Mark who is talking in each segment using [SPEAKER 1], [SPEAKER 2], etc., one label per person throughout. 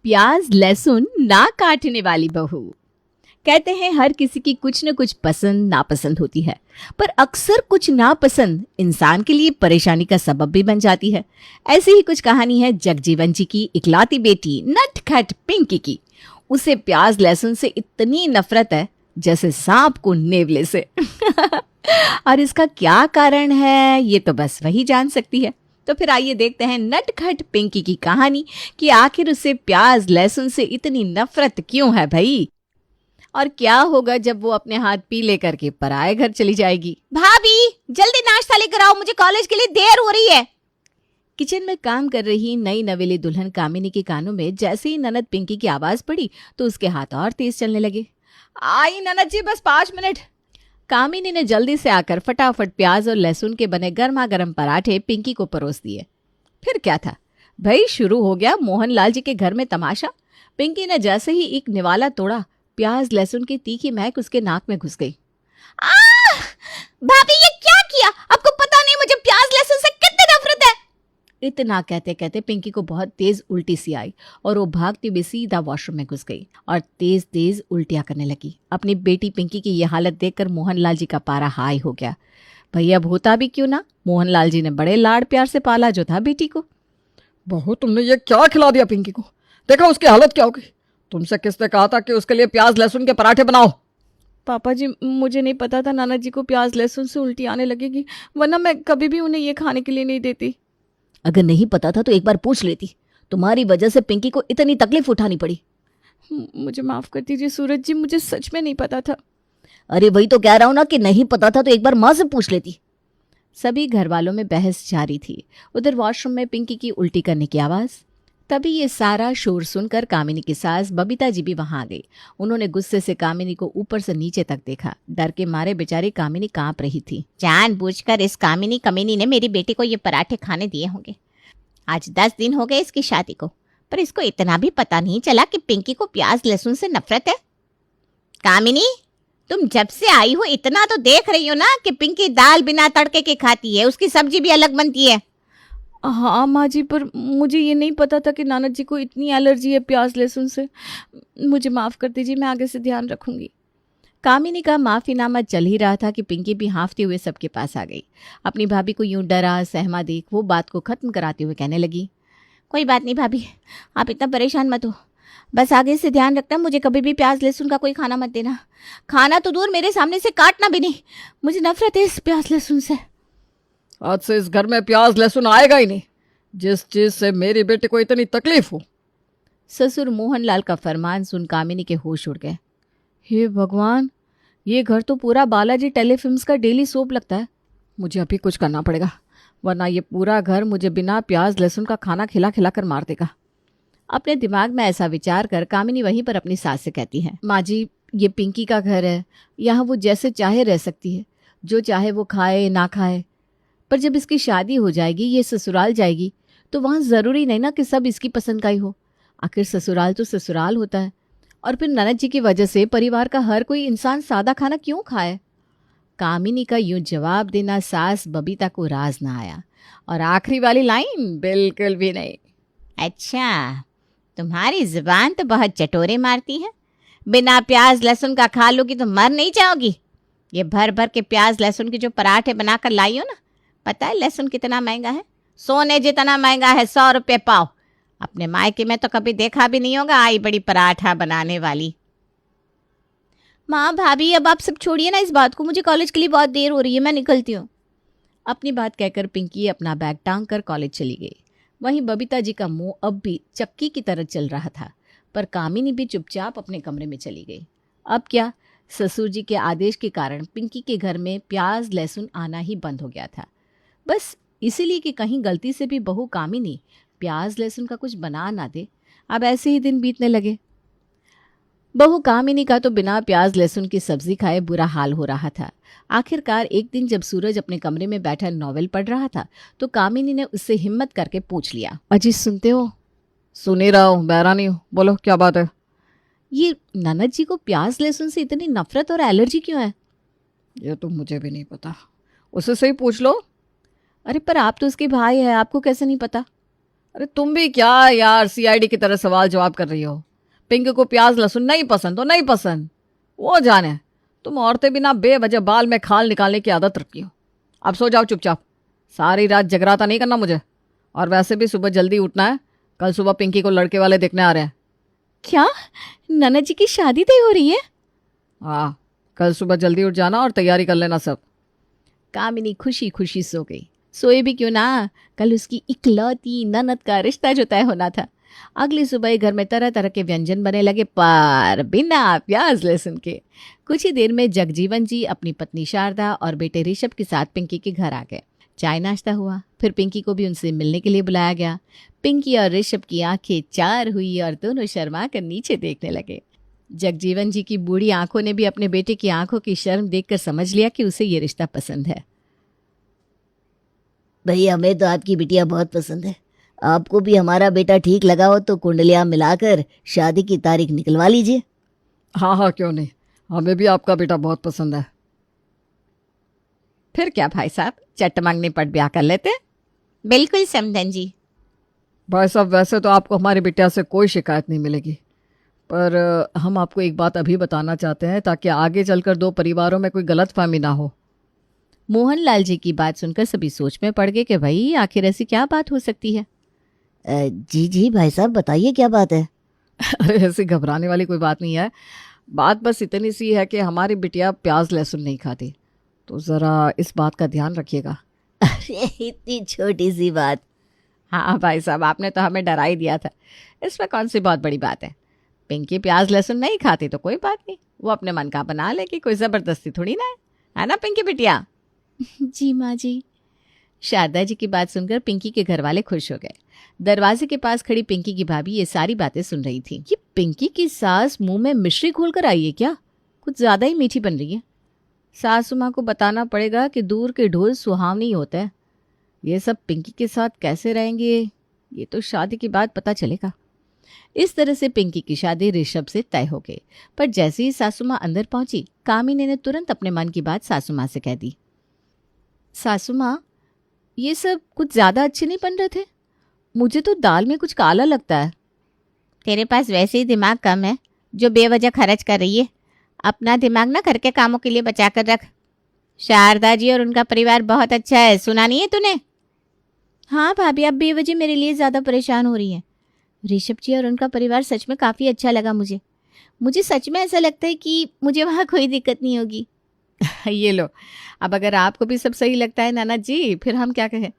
[SPEAKER 1] प्याज लहसुन ना काटने वाली बहू। कहते हैं हर किसी की कुछ न कुछ पसंद नापसंद होती है, पर अक्सर कुछ नापसंद इंसान के लिए परेशानी का सबब भी बन जाती है। ऐसी ही कुछ कहानी है जगजीवन जी की इकलौती बेटी नटखट पिंकी की। उसे प्याज लहसुन से इतनी नफरत है जैसे सांप को नेवले से। और इसका क्या कारण है ये तो बस वही जान सकती है। तो फिर आइए देखते हैं नटखट पिंकी की कहानी कि आखिर उसे प्याज लहसुन से इतनी नफरत क्यों है भाई, और क्या होगा जब वो अपने हाथ पीले करके पराए घर चली जाएगी। भाभी जल्दी नाश्ता लेकर आओ, मुझे कॉलेज के लिए देर हो रही है। किचन में काम कर रही नई नवेली दुल्हन कामिनी के कानों में जैसे ही ननद पिंकी की आवाज पड़ी तो उसके हाथ और तेज चलने लगे। आई ननद जी, बस 5 मिनट। कामिनी ने जल्दी से आकर फटाफट प्याज और लहसुन के बने गर्मा गर्म पराठे पिंकी को परोस दिए। फिर क्या था भाई, शुरू हो गया मोहनलाल जी के घर में तमाशा। पिंकी ने जैसे ही एक निवाला तोड़ा, प्याज लहसुन की तीखी महक उसके नाक में घुस गई। भाभी ये क्या किया? आपको पता नहीं मुझे प्याज लहसुन से कितनी नफरत है। इतना कहते कहते पिंकी को बहुत तेज उल्टी सी आई और वो भागती हुई सीधा वॉशरूम में घुस गई और तेज तेज उल्टियां करने लगी। अपनी बेटी पिंकी की यह हालत देखकर मोहनलाल जी का पारा हाई हो गया। भैया अब होता भी क्यों ना, मोहनलाल जी ने बड़े लाड़ प्यार से पाला जो था बेटी को।
[SPEAKER 2] बहू, तुमने ये क्या खिला दिया पिंकी को? देखा उसकी हालत क्या हो गई। तुमसे किसने कहा था कि उसके लिए प्याज लहसुन के पराठे बनाओ?
[SPEAKER 3] पापा जी, मुझे नहीं पता था नाना जी को प्याज लहसुन से उल्टी आने लगेगी, वरना मैं कभी भी उन्हें ये खाने के लिए नहीं देती।
[SPEAKER 1] अगर नहीं पता था तो एक बार पूछ लेती। तुम्हारी वजह से पिंकी को इतनी तकलीफ उठानी पड़ी।
[SPEAKER 3] मुझे माफ कर दीजिए सूरज जी, मुझे सच में नहीं पता था।
[SPEAKER 1] अरे वही तो कह रहा हूं ना कि नहीं पता था तो एक बार माँ से पूछ लेती। सभी घर वालों में बहस जारी थी। उधर वॉशरूम में पिंकी की उल्टी करने की आवाज। तभी ये सारा शोर सुनकर कामिनी की सास बबीता जी भी वहां आ गई। उन्होंने गुस्से से कामिनी को ऊपर से नीचे तक देखा। डर के मारे बेचारी कामिनी कांप रही थी। जानबूझकर इस कामिनी कमीनी ने मेरी बेटी को ये पराठे खाने दिए होंगे। आज 10 दिन हो गए इसकी शादी को, पर इसको इतना भी पता नहीं चला कि पिंकी को प्याज लहसुन से नफरत है। कामिनी, तुम जब से आई हो इतना तो देख रही हो ना कि पिंकी दाल बिना तड़के के खाती है, उसकी सब्जी भी अलग बनती है।
[SPEAKER 3] हाँ माँ जी, पर मुझे ये नहीं पता था कि नाना जी को इतनी एलर्जी है प्याज लहसुन से। मुझे माफ़ कर दीजिए, मैं आगे से ध्यान रखूंगी।
[SPEAKER 1] कामिनी का माफीनामा चल ही रहा था कि पिंकी भी हांफते हुए सबके पास आ गई। अपनी भाभी को यूं डरा सहमा देख वो बात को खत्म कराते हुए कहने लगी, कोई बात नहीं भाभी, आप इतना परेशान मत हो। बस आगे से ध्यान रखना, मुझे कभी भी प्याज लहसुन का कोई खाना मत देना। खाना तो दूर, मेरे सामने से काटना भी नहीं। मुझे नफरत है इस प्याज लहसुन से।
[SPEAKER 2] आज से इस घर में प्याज लहसुन आएगा ही नहीं, जिस चीज से मेरी बेटी को इतनी तकलीफ हो।
[SPEAKER 1] ससुर मोहनलाल का फरमान सुन कामिनी के होश उड़ गए। हे भगवान, ये घर तो पूरा बालाजी टेलीफिल्म्स का डेली सोप लगता है।
[SPEAKER 2] मुझे अभी कुछ करना पड़ेगा, वरना ये पूरा घर मुझे बिना प्याज लहसुन का खाना खिला खिला कर मार देगा।
[SPEAKER 1] अपने दिमाग में ऐसा विचार कर कामिनी वहीं पर अपनी सास से कहती है, माँ जी ये पिंकी का घर है, यहाँ वो जैसे चाहे रह सकती है, जो चाहे वो खाए ना खाए। पर जब इसकी शादी हो जाएगी, ये ससुराल जाएगी, तो वहाँ ज़रूरी नहीं ना कि सब इसकी पसंद का ही हो। आखिर ससुराल तो ससुराल होता है। और फिर ननद जी की वजह से परिवार का हर कोई इंसान सादा खाना क्यों खाए। कामिनी का यूं जवाब देना सास बबीता को राज ना आया। और आखिरी वाली लाइन बिल्कुल भी नहीं। अच्छा, तुम्हारी जुबान तो बहुत चटोरे मारती है। बिना प्याज लहसुन का खा लोगी तो मर नहीं जाओगी। ये भर भर के प्याज लहसुन के जो पराठे बनाकर लाई हो ना, पता है लहसुन कितना महंगा है? सोने जितना महंगा है, 100 रुपये पाव। अपने मायके में तो कभी देखा भी नहीं होगा आई बड़ी पराठा बनाने वाली। माँ भाभी अब आप सब छोड़िए ना इस बात को, मुझे कॉलेज के लिए बहुत देर हो रही है, मैं निकलती हूँ। अपनी बात कहकर पिंकी अपना बैग टांग कर कॉलेज चली गई। वहीं बबीता जी का मुंह अब भी चक्की की तरह चल रहा था, पर कामिनी भी चुपचाप अपने कमरे में चली गई। अब क्या, ससुर जी के आदेश के कारण पिंकी के घर में प्याज लहसुन आना ही बंद हो गया था। बस इसीलिए कि कहीं गलती से भी बहू कामिनी प्याज लहसुन का कुछ बना ना दे। अब ऐसे ही दिन बीतने लगे। बहू कामिनी का तो बिना प्याज लहसुन की सब्जी खाए बुरा हाल हो रहा था। आखिरकार एक दिन जब सूरज अपने कमरे में बैठा नॉवेल पढ़ रहा था तो कामिनी ने उससे हिम्मत करके पूछ लिया,
[SPEAKER 3] अजी सुनते हो?
[SPEAKER 2] सुन ही रहा हूँ, बहरा नहीं हूँ, बोलो क्या बात है।
[SPEAKER 1] ये ननद जी को प्याज लहसुन से इतनी नफरत और एलर्जी क्यों है?
[SPEAKER 2] ये तो मुझे भी नहीं पता, उसे से ही पूछ लो।
[SPEAKER 1] अरे पर आप तो उसके भाई है, आपको कैसे नहीं पता?
[SPEAKER 2] अरे तुम भी क्या यार सीआईडी की तरह सवाल जवाब कर रही हो। पिंकी को प्याज लहसुन नहीं पसंद तो नहीं पसंद, वो जाने। तुम औरतें बिना बेवजह बाल में खाल निकालने की आदत रखती हो। अब सो जाओ चुपचाप, सारी रात जगराता नहीं करना मुझे। और वैसे भी सुबह जल्दी उठना है, कल सुबह पिंकी को लड़के वाले देखने आ रहे हैं।
[SPEAKER 3] क्या ननद जी की शादी तय हो रही है?
[SPEAKER 2] हाँ, कल सुबह जल्दी उठ जाना और तैयारी कर लेना सब।
[SPEAKER 1] कामिनी खुशी खुशी सो गई। सोए भी क्यों ना, कल उसकी इकलौती ननद का रिश्ता जो तय होना था। अगली सुबह घर में तरह तरह के व्यंजन बने लगे, पर बिना प्याज लहसुन के। कुछ ही देर में जगजीवन जी अपनी पत्नी शारदा और बेटे ऋषभ के साथ पिंकी के घर आ गए। चाय नाश्ता हुआ, फिर पिंकी को भी उनसे मिलने के लिए बुलाया गया। पिंकी और ऋषभ की आंखें चार हुई और दोनों शर्मा कर नीचे देखने लगे। जगजीवन जी की बूढ़ी आंखों ने भी अपने बेटे की आंखों की शर्म देखकर समझ लिया कि उसे ये रिश्ता पसंद है।
[SPEAKER 4] भैया हमें तो आपकी बिटिया बहुत पसंद है। आपको भी हमारा बेटा ठीक लगा हो तो कुंडलियां मिलाकर शादी की तारीख निकलवा लीजिए।
[SPEAKER 2] हाँ हाँ, क्यों नहीं, हमें भी आपका बेटा बहुत पसंद है।
[SPEAKER 1] फिर क्या भाई साहब, चट मांगने पट ब्याह कर लेते। बिल्कुल समधन जी।
[SPEAKER 2] भाई साहब, वैसे तो आपको हमारी बिटिया से कोई शिकायत नहीं मिलेगी, पर हम आपको एक बात अभी बताना चाहते हैं ताकि आगे चलकर दो परिवारों में कोई गलतफहमी ना हो।
[SPEAKER 1] मोहनलाल जी की बात सुनकर सभी सोच में पड़ गए कि भाई आखिर ऐसी क्या बात हो सकती है।
[SPEAKER 4] जी जी भाई साहब बताइए क्या बात है।
[SPEAKER 2] अरे ऐसी घबराने वाली कोई बात नहीं है। बात बस इतनी सी है कि हमारी बिटिया प्याज लहसुन नहीं खाती, तो ज़रा इस बात का ध्यान रखिएगा।
[SPEAKER 4] अरे इतनी छोटी सी बात।
[SPEAKER 1] हाँ भाई साहब, आपने तो हमें डरा ही दिया था, इसमें कौन सी बहुत बड़ी बात है। पिंकी प्याज लहसुन नहीं खाती तो कोई बात नहीं, वो अपने मन का बना लेगी, कोई ज़बरदस्ती थोड़ी ना है ना पिंकी बिटिया।
[SPEAKER 3] जी माँ जी।
[SPEAKER 1] शारदा जी की बात सुनकर पिंकी के घर वाले खुश हो गए। दरवाजे के पास खड़ी पिंकी की भाभी ये सारी बातें सुन रही थी। ये पिंकी की सास मुंह में मिश्री घोलकर आई है क्या? कुछ ज्यादा ही मीठी बन रही है। सासू माँ को बताना पड़ेगा कि दूर के ढोल सुहावनी होता है। ये सब पिंकी के साथ कैसे रहेंगे, ये तो शादी के बाद पता चलेगा। इस तरह से पिंकी की शादी ऋषभ से तय हो गई। पर जैसे ही सासू माँ अंदर पहुंची, कामिनी ने तुरंत अपने मन की बात सासू माँ से कह दी। सासू माँ, ये सब कुछ ज्यादा अच्छे नहीं बन रहे थे। मुझे तो दाल में कुछ काला लगता है। तेरे पास वैसे ही दिमाग कम है जो बेवजह खर्च कर रही है। अपना दिमाग ना घर के कामों के लिए बचा कर रख। शारदा जी और उनका परिवार बहुत अच्छा है, सुना नहीं है तूने? हाँ भाभी, अब बेवजह मेरे लिए ज़्यादा परेशान हो रही है। ऋषभ जी और उनका परिवार सच में काफ़ी अच्छा लगा मुझे सच में ऐसा लगता है कि मुझे वहाँ कोई दिक्कत नहीं होगी। ये लो, अब अगर आपको भी सब सही लगता है नाना जी, फिर हम क्या कहें।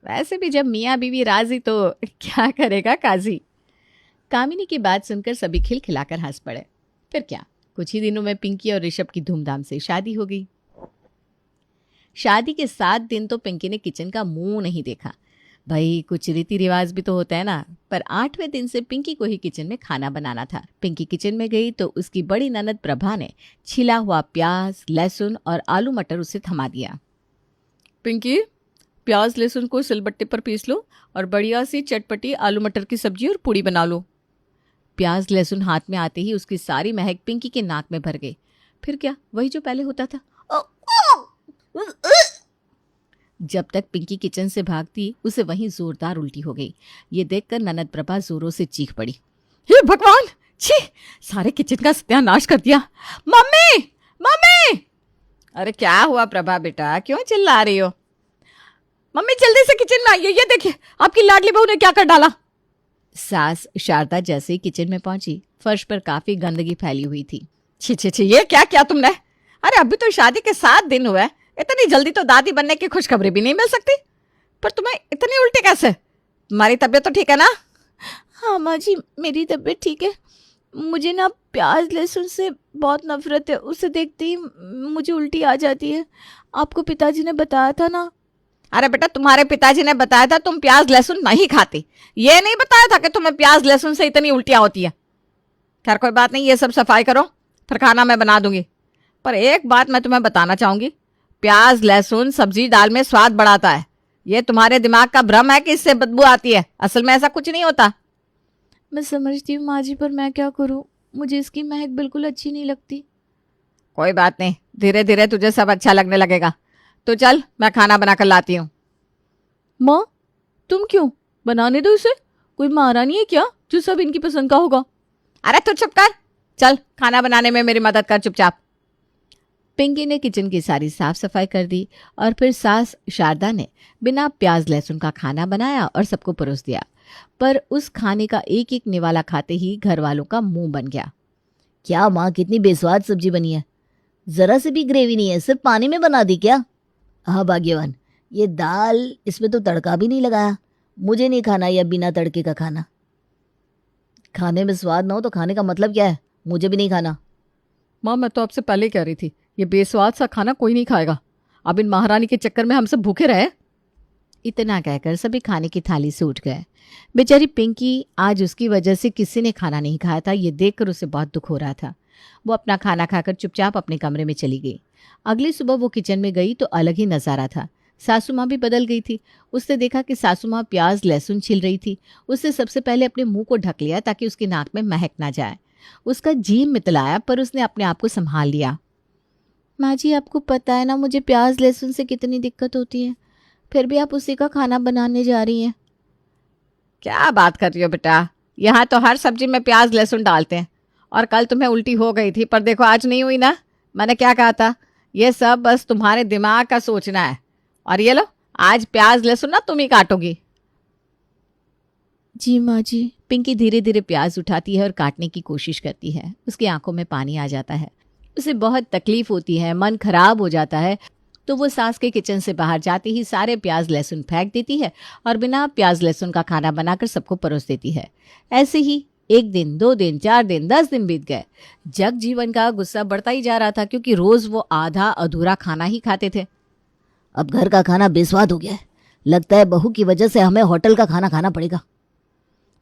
[SPEAKER 1] वैसे भी जब मियाँ बीवी राजी तो क्या करेगा काजी। कामिनी की बात सुनकर सभी खिलखिलाकर हंस पड़े। फिर क्या, कुछ ही दिनों में पिंकी और ऋषभ की धूमधाम से शादी हो गई। शादी के 7 दिन तो पिंकी ने किचन का मुंह नहीं देखा। भाई कुछ रीति रिवाज भी तो होता है ना। पर 8वें दिन से पिंकी को ही किचन में खाना बनाना था। पिंकी किचन में गई तो उसकी बड़ी ननद प्रभा ने छिला हुआ प्याज, लहसुन और आलू मटर उसे थमा दिया।
[SPEAKER 2] पिंकी, प्याज लहसुन को सिलबट्टे पर पीस लो और बढ़िया सी चटपटी आलू मटर की सब्जी और पूड़ी बना लो।
[SPEAKER 1] प्याज लहसुन हाथ में आते ही उसकी सारी महक पिंकी के नाक में भर गई। फिर क्या, वही जो पहले होता था। जब तक पिंकी किचन से भागती, उसे वहीं जोरदार उल्टी हो गई। ये देखकर ननद प्रभा जोरों से चीख पड़ी।
[SPEAKER 2] हे भगवान, छी, सारे किचन का सत्यानाश कर दिया। Mummy, mummy!
[SPEAKER 1] अरे क्या हुआ प्रभा बेटा, क्यों चिल्ला रही हो?
[SPEAKER 2] मम्मी जल्दी से किचन में आइए, ये देखिए आपकी लाडली बहू ने क्या कर डाला।
[SPEAKER 1] सास शारदा जैसे ही किचन में पहुंची, फर्श पर काफी गंदगी फैली हुई थी।
[SPEAKER 2] छी छी छी, ये क्या किया तुमने? अरे अभी तो शादी के 7 दिन हुए, इतनी जल्दी तो दादी बनने की खुशखबरी भी नहीं मिल सकती। पर तुम्हें इतनी उल्टी कैसे? तुम्हारी तबीयत तो ठीक है ना?
[SPEAKER 3] हाँ माँ जी, मेरी तबीयत ठीक है। मुझे ना प्याज लहसुन से बहुत नफरत है, उसे देखते ही मुझे उल्टी आ जाती है। आपको पिताजी ने बताया था ना।
[SPEAKER 2] अरे बेटा, तुम्हारे पिताजी ने बताया था तुम प्याज लहसुन नहीं खाती, ये नहीं बताया था कि तुम्हें प्याज लहसुन से इतनी उल्टियाँ होती है। खैर कोई बात नहीं, ये सब सफाई करो, फिर खाना मैं बना दूंगी। पर एक बात मैं तुम्हें बताना चाहूंगी, प्याज लहसुन सब्जी दाल में स्वाद बढ़ाता है। ये तुम्हारे दिमाग का भ्रम है कि इससे बदबू आती है, असल में ऐसा कुछ नहीं होता।
[SPEAKER 3] मैं समझती हूँ माँ जी, पर मैं क्या करूँ, मुझे इसकी महक बिल्कुल अच्छी नहीं लगती।
[SPEAKER 2] कोई बात नहीं, धीरे धीरे तुझे सब अच्छा लगने लगेगा। तो चल, मैं खाना बनाकर लाती हूँ।
[SPEAKER 3] माँ, तुम क्यों बनाने दो इसे, कोई महारानी है क्या जो सब इनकी पसंद का होगा।
[SPEAKER 2] अरे तू चुप कर, चल खाना बनाने में मेरी मदद कर चुपचाप।
[SPEAKER 1] पिंकी ने किचन की सारी साफ सफाई कर दी और फिर सास शारदा ने बिना प्याज लहसुन का खाना बनाया और सबको परोस दिया। पर उस खाने का एक एक निवाला खाते ही घर वालों का मुंह बन गया।
[SPEAKER 4] क्या माँ, कितनी बेस्वाद सब्जी बनी है, जरा से भी ग्रेवी नहीं है, सिर्फ पानी में बना दी क्या। हाँ भाग्यवान, ये दाल, इसमें तो तड़का भी नहीं लगाया। मुझे नहीं खाना यह बिना तड़के का खाना। खाने में स्वाद ना हो तो खाने का मतलब क्या है, मुझे भी नहीं खाना।
[SPEAKER 3] माँ मैं तो आपसे पहले कह रही थी, ये बेस्वाद सा खाना कोई नहीं खाएगा। अब इन महारानी के चक्कर में हम सब भूखे रहे।
[SPEAKER 1] इतना कहकर सभी खाने की थाली से उठ गए। बेचारी पिंकी, आज उसकी वजह से किसी ने खाना नहीं खाया था, ये देखकर उसे बहुत दुख हो रहा था। वो अपना खाना खाकर चुपचाप अपने कमरे में चली गई। अगली सुबह वो किचन में गई तो अलग ही नज़ारा था। सासू माँ भी बदल गई थी। उसने देखा कि सासू माँ प्याज लहसुन छील रही थी। उसने सबसे पहले अपने मुंह को ढक लिया ताकि उसकी नाक में महक ना जाए। उसका जी मितलाया पर उसने अपने आप को संभाल लिया।
[SPEAKER 3] माँ जी, आपको पता है ना मुझे प्याज लहसुन से कितनी दिक्कत होती है, फिर भी आप उसी का खाना बनाने जा रही हैं।
[SPEAKER 2] क्या बात कर रही हो बेटा, यहाँ तो हर सब्जी में प्याज लहसुन डालते हैं। और कल तुम्हें उल्टी हो गई थी, पर देखो आज नहीं हुई ना। मैंने क्या कहा था, ये सब बस तुम्हारे दिमाग का सोचना है। और ये लो, आज प्याज लहसुन ना तुम ही काटोगी।
[SPEAKER 3] जी माँ जी।
[SPEAKER 1] पिंकी धीरे धीरे प्याज उठाती है और काटने की कोशिश करती है। उसकी आंखों में पानी आ जाता है। उसे बहुत तकलीफ होती है, मन खराब हो जाता है। तो वो सास के किचन से बाहर जाते ही सारे प्याज लहसुन फेंक देती है और बिना प्याज लहसुन का खाना बनाकर सबको परोस देती है। ऐसे ही 1 दिन, 2 दिन, 4 दिन, 10 दिन बीत गए। जगजीवन का गुस्सा बढ़ता ही जा रहा था क्योंकि रोज वो आधा अधूरा खाना ही खाते थे।
[SPEAKER 4] अब घर का खाना बेस्वाद हो गया है, लगता है बहू की वजह से हमें होटल का खाना खाना पड़ेगा।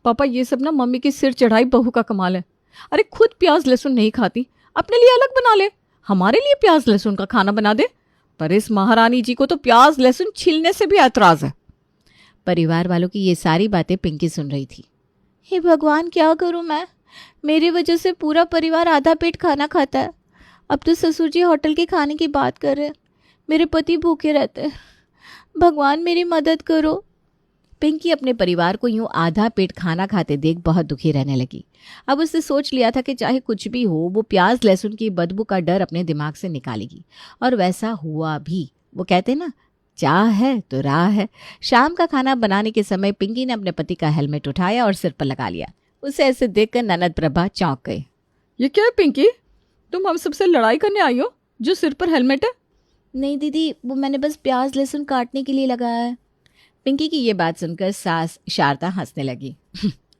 [SPEAKER 3] पापा, ये सब ना मम्मी की सिर चढ़ाई बहू का कमाल है। अरे खुद प्याज लहसुन नहीं खाती, अपने लिए अलग बना ले, हमारे लिए प्याज लहसुन का खाना बना दे। पर इस महारानी जी को तो प्याज लहसुन छीलने से भी ऐतराज है।
[SPEAKER 1] परिवार वालों की ये सारी बातें पिंकी सुन रही थी।
[SPEAKER 3] हे भगवान, क्या करूं मैं, मेरी वजह से पूरा परिवार आधा पेट खाना खाता है। अब तो ससुर जी होटल के खाने की बात कर रहे हैं, मेरे पति भूखे रहते हैं। भगवान मेरी मदद करो।
[SPEAKER 1] पिंकी अपने परिवार को यूं आधा पेट खाना खाते देख बहुत दुखी रहने लगी। अब उसने सोच लिया था कि चाहे कुछ भी हो, वो प्याज लहसुन की बदबू का डर अपने दिमाग से निकालेगी। और वैसा हुआ भी। वो कहते ना, चाह है तो राह है। शाम का खाना बनाने के समय पिंकी ने अपने पति का हेलमेट उठाया और सिर पर लगा लिया। उसे ऐसे देखकर ननद प्रभा चौंक गई।
[SPEAKER 3] ये क्या है पिंकी, तुम हम सबसे लड़ाई करने आई हो जो सिर पर हेलमेट है?
[SPEAKER 1] नहीं दीदी, वो मैंने बस प्याज लहसुन काटने के लिए लगाया है। पिंकी की ये बात सुनकर सास शारदा हंसने लगी।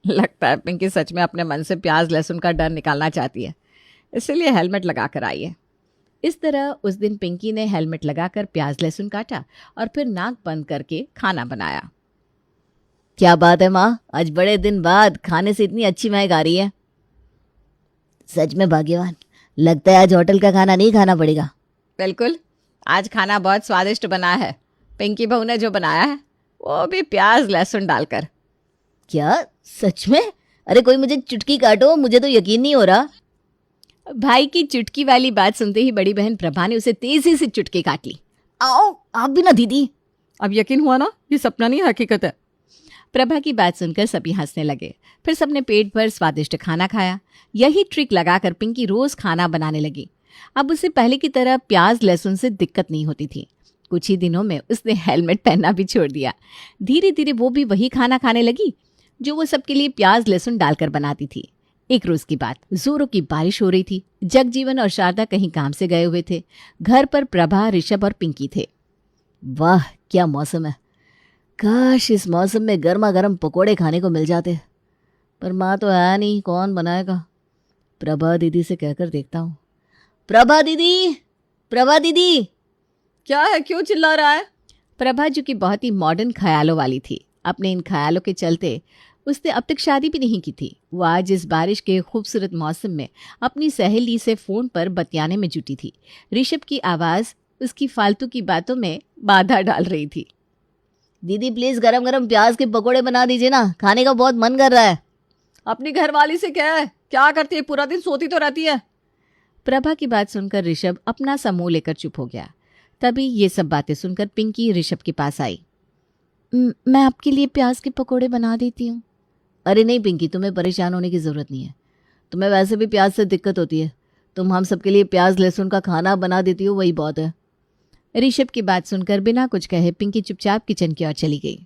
[SPEAKER 2] लगता है पिंकी सच में अपने मन से प्याज लहसुन का डर निकालना चाहती है, इसीलिए हेलमेट लगा कर आई है।
[SPEAKER 1] इस तरह उस दिन पिंकी ने हेलमेट लगाकर प्याज लहसुन काटा और फिर नाक बंद करके खाना बनाया।
[SPEAKER 4] क्या बात है माँ, आज बड़े दिन बाद खाने से इतनी अच्छी महक आ रही है। सच में भाग्यवान, लगता है आज होटल का खाना नहीं खाना पड़ेगा।
[SPEAKER 2] बिल्कुल, आज खाना बहुत स्वादिष्ट बना है। पिंकी बहू ने जो बनाया है वो भी प्याज लहसुन डालकर।
[SPEAKER 4] क्या सच में? अरे कोई मुझे चुटकी काटो, मुझे तो यकीन नहीं हो रहा।
[SPEAKER 1] भाई की चुटकी वाली बात सुनते ही बड़ी बहन प्रभा ने उसे तेजी से चुटकी काट ली।
[SPEAKER 4] आओ आप भी ना दीदी।
[SPEAKER 3] अब यकीन हुआ ना, ये सपना नहीं हकीकत है।
[SPEAKER 1] प्रभा की बात सुनकर सभी हंसने लगे। फिर सबने पेट भर स्वादिष्ट खाना खाया। यही ट्रिक लगाकर पिंकी रोज खाना बनाने लगी। अब उसे पहले की तरह प्याज लहसुन से दिक्कत नहीं होती थी। कुछ ही दिनों में उसने हेलमेट पहनना भी छोड़ दिया। धीरे धीरे वो भी वही खाना खाने लगी जो वो सबके लिए प्याज लहसुन डालकर बनाती थी। एक रोज की बात, जोरों की बारिश हो रही थी। जगजीवन और शारदा कहीं काम से गए हुए थे। घर पर प्रभा, ऋषभ और पिंकी थे।
[SPEAKER 4] वाह क्या मौसम है, काश इस मौसम में गर्मा गर्म पकोड़े खाने को मिल जाते। पर माँ तो है नहीं, कौन बनाएगा। प्रभा दीदी से कहकर देखता हूँ। प्रभा दीदी, प्रभा दीदी।
[SPEAKER 3] क्या है, क्यों चिल्ला रहा है?
[SPEAKER 1] प्रभा जो कि बहुत ही मॉडर्न ख्यालों वाली थी, अपने इन ख्यालों के चलते उसने अब तक शादी भी नहीं की थी। वो आज इस बारिश के खूबसूरत मौसम में अपनी सहेली से फोन पर बतियाने में जुटी थी। ऋषभ की आवाज उसकी फालतू की बातों में बाधा डाल रही थी।
[SPEAKER 4] दीदी प्लीज गरम गरम प्याज के पकोड़े बना दीजिए ना, खाने का बहुत मन कर रहा है।
[SPEAKER 3] अपनी घरवाली से क्या है, क्या करती है, पूरा दिन सोती तो रहती है।
[SPEAKER 1] प्रभा की बात सुनकर ऋषभ अपना सा मुंह लेकर चुप हो गया। तभी ये सब बातें सुनकर पिंकी ऋषभ के पास आई। मैं आपके लिए प्याज के पकोड़े बना देती हूँ।
[SPEAKER 4] अरे नहीं पिंकी, तुम्हें परेशान होने की ज़रूरत नहीं है। तुम्हें वैसे भी प्याज से दिक्कत होती है, तुम हम सबके लिए प्याज लहसुन का खाना बना देती हो, वही बहुत है।
[SPEAKER 1] ऋषभ की बात सुनकर बिना कुछ कहे पिंकी चुपचाप किचन की ओर चली गई।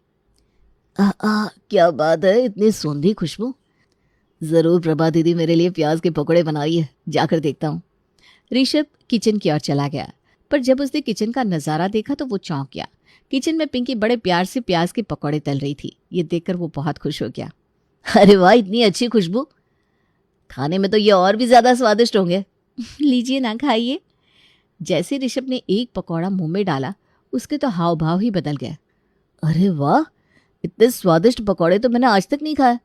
[SPEAKER 4] क्या बात है, इतनी सौंधी खुशबू। ज़रूर प्रभा दीदी मेरे लिए प्याज के पकौड़े बनाई है, जाकर देखता हूँ।
[SPEAKER 1] ऋषभ किचन की ओर चला गया, पर जब उसने किचन का नज़ारा देखा तो वो चौंक गया। किचन में पिंकी बड़े प्यार से प्याज के पकौड़े तल रही थी। ये देखकर वो बहुत खुश हो गया।
[SPEAKER 4] अरे वाह, इतनी अच्छी खुशबू, खाने में तो ये और भी ज़्यादा स्वादिष्ट होंगे।
[SPEAKER 1] लीजिए ना, खाइए। जैसे ऋषभ ने एक पकौड़ा मुंह में डाला, उसके तो हाव भाव ही बदल गए।
[SPEAKER 4] अरे वाह, इतने स्वादिष्ट पकौड़े तो मैंने आज तक नहीं खाए।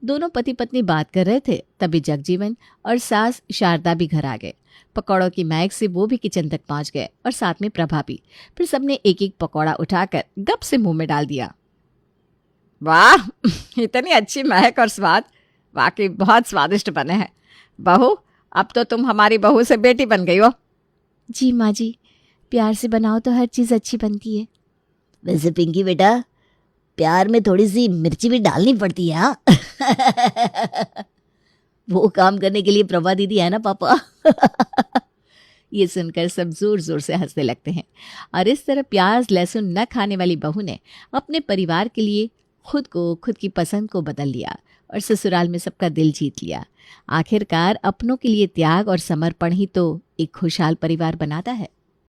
[SPEAKER 1] दोनों पति पत्नी बात कर रहे थे, तभी जगजीवन और सास शारदा भी घर आ गए। पकौड़ों की महक से वो भी किचन तक पहुंच गए और साथ में प्रभा भी। फिर सबने एक एक पकौड़ा उठाकर गप से मुंह में डाल दिया।
[SPEAKER 2] वाह, इतनी अच्छी महक और स्वाद, वाकई बहुत स्वादिष्ट बने हैं। बहू, अब तो तुम हमारी बहू से बेटी बन गई हो।
[SPEAKER 1] जी माँ जी, प्यार से बनाओ तो हर चीज़ अच्छी बनती है।
[SPEAKER 4] वैसे पिंकी बेटा, प्यार में थोड़ी सी मिर्ची भी डालनी पड़ती है। हाँ? वो काम करने के लिए प्रभा दीदी है ना पापा।
[SPEAKER 1] ये सुनकर सब जोर जोर से हंसने लगते हैं। और इस तरह प्याज लहसुन न खाने वाली बहू ने अपने परिवार के लिए खुद को, खुद की पसंद को बदल लिया और ससुराल में सबका दिल जीत लिया। आखिरकार अपनों के लिए त्याग और समर्पण ही तो एक खुशहाल परिवार बनाता है।